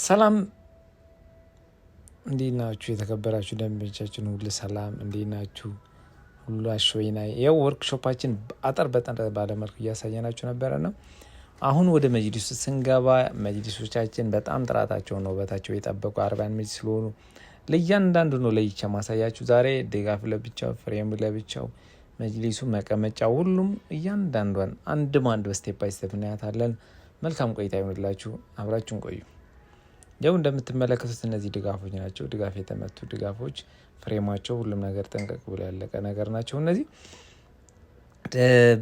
ሰላም እንዴት ናችሁ? የተከበራችሁ ደንበኞቻችን ሁሉ ሰላም እንዴት ናችሁ? ሁሉ አሽወይና ይኸው ወርክሾፓችን አጠር በጠን ባለመልኩ እያሳየናችሁ ነበረ ነው። አሁን ወደ መጅሊሱ ስንገባ መጅሊሶቻችን በጣም ጥራታቸውን ውበታቸው የጠበቁ 40 መጅሊስ ስለሆኑ ለእያንዳንዱ ነው ለይቼ ማሳያችሁ። ዛሬ ድጋፍ ለብቻው፣ ፍሬም ለብቻው፣ መጅሊሱ መቀመጫ፣ ሁሉም እያንዳንዷን አንድ ባንድ በስቴፕ ባይ ስቴፕ እናያታለን። መልካም ቆይታ ይሆንላችሁ። አብራችሁን ቆዩ። ያው እንደምትመለከቱት እነዚህ ድጋፎች ናቸው። ድጋፍ የተመቱ ድጋፎች ፍሬማቸው ሁሉም ነገር ጠንቀቅ ብሎ ያለቀ ነገር ናቸው። እነዚህ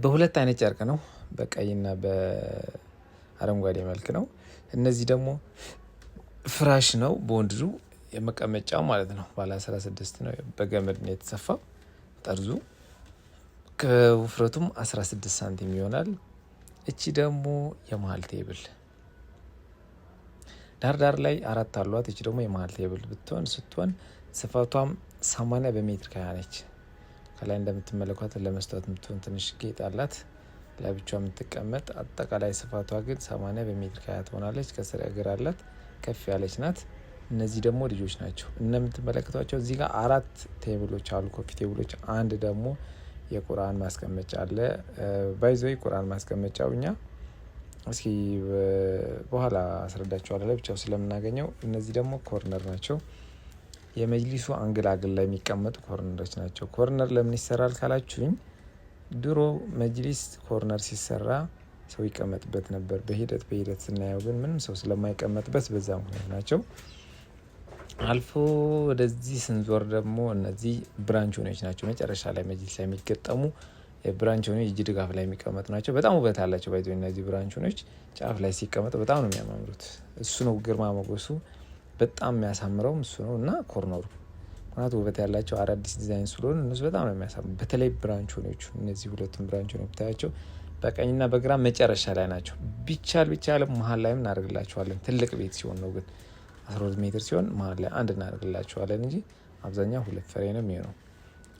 በሁለት አይነት ጨርቅ ነው፣ በቀይና በአረንጓዴ መልክ ነው። እነዚህ ደግሞ ፍራሽ ነው፣ በወንድዱ የመቀመጫው ማለት ነው። ባለ 16 ነው፣ በገመድ ነው የተሰፋው። ጠርዙ ከውፍረቱም 16 ሳንቲም ይሆናል። እቺ ደግሞ የመሀል ቴብል ዳር ላይ 4 አሏት። እቺ ደግሞ የመሀል ቴብል ስትሆን ስፋቷም 80 በሜትር ከ20 ነች። ከላይ እንደምትመለከቷት ለመስታወት የምትሆን ትንሽ ጌጥ አላት ለብቻ የምትቀመጥ። አጠቃላይ ስፋቷ ግን 80 በሜትር ከ20 ትሆናለች። ከስር እግር አላት፣ ከፍ ያለች ናት። እነዚህ ደግሞ ልጆች ናቸው እንደምትመለከቷቸው። እዚህ ጋር 4 ቴብሎች አሉ፣ ኮፊ ቴብሎች። አንድ ደግሞ የቁርአን ማስቀመጫ አለ። ባይዞይ ቁርአን ማስቀመጫው እኛ እስኪ በኋላ አስረዳቸዋለሁ ለብቻው ስለምናገኘው። እነዚህ ደግሞ ኮርነር ናቸው። የመጅሊሱ አንግል ላይ የሚቀመጡ ኮርነሮች ናቸው። ኮርነር ለምን ይሰራል ካላችሁኝ፣ ድሮ መጅሊስ ኮርነር ሲሰራ ሰው ይቀመጥበት ነበር። በሂደት ስናየው ግን ምንም ሰው ስለማይቀመጥበት በዛ ምክንያት ናቸው። አልፎ ወደዚህ ስንዞር ደግሞ እነዚህ ብራንቾኖች ናቸው። መጨረሻ ላይ መጅሊስ ላይ የሚገጠሙ የብራንቾኖች እጅ ድጋፍ ላይ የሚቀመጡ ናቸው። በጣም ውበት አላቸው። ባይዞ እነዚህ ብራንቾኖች ጫፍ ላይ ሲቀመጡ በጣም ነው የሚያማምሩት። እሱ ነው ግርማ ሞገሱ፣ በጣም የሚያሳምረውም እሱ ነው እና ኮርነሩ ምክንያቱ ውበት ያላቸው አዳዲስ ዲዛይን ስለሆኑ እነሱ በጣም ነው የሚያሳምሩ። በተለይ ብራንቾኖቹ እነዚህ ሁለቱም ብራንቾኖች ብታያቸው በቀኝና በግራ መጨረሻ ላይ ናቸው። ቢቻል መሀል ላይም እናደርግላቸዋለን። ትልቅ ቤት ሲሆን ነው ግን 12 ሜትር ሲሆን መሀል ላይ አንድ እናደርግላቸዋለን እንጂ አብዛኛው 2 ፍሬ ነው የሚሆነው።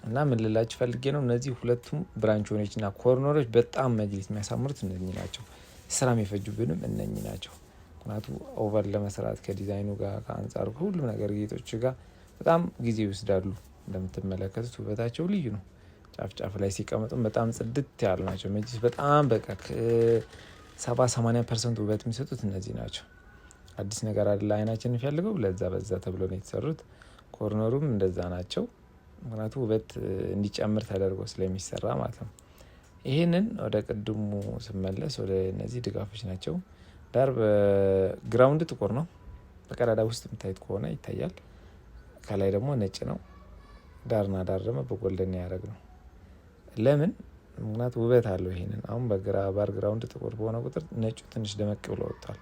እና ምን ልላችሁ ፈልጌ ነው፣ እነዚህ ሁለቱም ብራንቾኖች እና ኮርነሮች በጣም መጅሊስ የሚያሳምሩት እነኚህ ናቸው። ስራ የሚፈጁብንም እነኚህ ናቸው። ምክንያቱ ኦቨር ለመስራት ከዲዛይኑ ጋር ከአንጻሩ ከሁሉም ነገር ጌጦች ጋር በጣም ጊዜ ይወስዳሉ። እንደምትመለከቱት ውበታቸው ልዩ ነው። ጫፍ ላይ ሲቀመጡም በጣም ጽድት ያሉ ናቸው። መጅሊስ በጣም በቃ 70-80% ውበት የሚሰጡት እነዚህ ናቸው። አዲስ ነገር አይደለ አይናችን የሚፈልገው፣ ለዛ በዛ ተብሎ ነው የተሰሩት። ኮርነሩም እንደዛ ናቸው። ምክንያቱ ውበት እንዲጨምር ተደርጎ ስለሚሰራ ማለት ነው። ይህንን ወደ ቅድሙ ስመለስ ወደ እነዚህ ድጋፎች ናቸው። ዳር በግራውንድ ጥቁር ነው፣ በቀዳዳ ውስጥ የምታዩት ከሆነ ይታያል። ከላይ ደግሞ ነጭ ነው። ዳርና ዳር ደግሞ በጎልደን ያደረግ ነው። ለምን? ምክንያቱ ውበት አለው። ይሄንን አሁን ባርግራውንድ ጥቁር በሆነ ቁጥር ነጩ ትንሽ ደመቅ ብሎ ወጥቷል።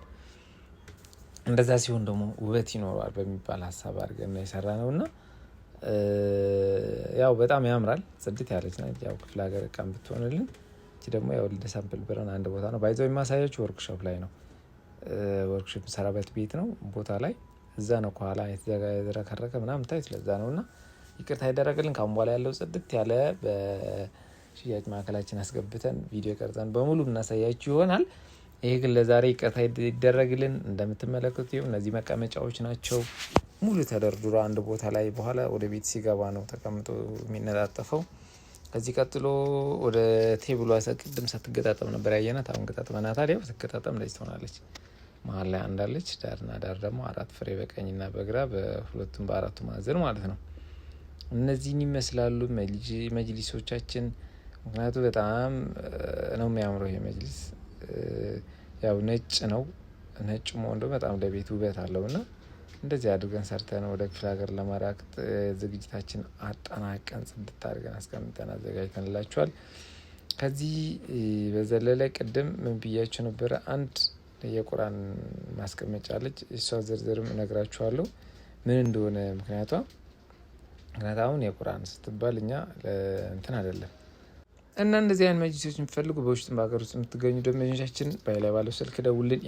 እንደዛ ሲሆን ደግሞ ውበት ይኖረዋል በሚባል ሀሳብ አድርገን ነው የሰራ ነው እና ያው በጣም ያምራል። ጽድት ያለች ናት። ያው ክፍለ ሀገር እቃም ብትሆንልን እቺ ደግሞ ያው ለሳምፕል ብረን አንድ ቦታ ነው ባይዘው የማሳያችሁ ወርክሾፕ ላይ ነው። ወርክሾፕ ሰራበት ቤት ነው ቦታ ላይ እዛ ነው ከኋላ የተዘረከረከ ምናምን ታይት ለዛ ነውና ይቅርታ ይደረግልን። ካሁን በኋላ ያለው ጽድት ያለ በሽያጭ ማዕከላችን አስገብተን ቪዲዮ ቀርጸን በሙሉ እናሳያችሁ ይሆናል። ይሄ ግን ለዛሬ ይቅርታ ይደረግልን። እንደምትመለከቱት እነዚህ መቀመጫዎች ናቸው። ሙሉ ተደርድሮ አንድ ቦታ ላይ በኋላ ወደ ቤት ሲገባ ነው ተቀምጦ የሚነጣጠፈው። ከዚህ ቀጥሎ ወደ ቴብሏ ቅድም ስትገጣጠም ነበር ያየናት። አሁን ገጣጥመናታል። ያው ስትገጣጠም እንደዚህ ትሆናለች። መሀል ላይ አንዳለች፣ ዳርና ዳር ደግሞ 4 ፍሬ በቀኝና በግራ በሁለቱም በአራቱ ማዕዘን ማለት ነው። እነዚህን ይመስላሉ መጅሊሶቻችን። ምክንያቱ በጣም ነው የሚያምረው ይሄ መጅሊስ። ያው ነጭ ነው። ነጭ መሆን ደግሞ በጣም ለቤት ውበት አለውና እንደዚህ አድርገን ሰርተን ወደ ክፍለ ሀገር ለማራቅ ዝግጅታችን አጠናቀን ጽድት አድርገን አስቀምጠን አዘጋጅተንላችኋል። ከዚህ በዘለለ ቅድም ምን ብያችሁ ነበረ? አንድ የቁርአን ማስቀመጫ አለች። እሷ ዝርዝርም እነግራችኋለሁ ምን እንደሆነ። ምክንያቱም አሁን የቁርአን ስትባል እኛ እንትን አይደለም እና እንደዚህ አይነት መጅሊሶች የሚፈልጉ በውስጥም በሀገር ውስጥ የምትገኙ ደንበኞቻችን ባይላይ ባለው ስልክ ደውልን።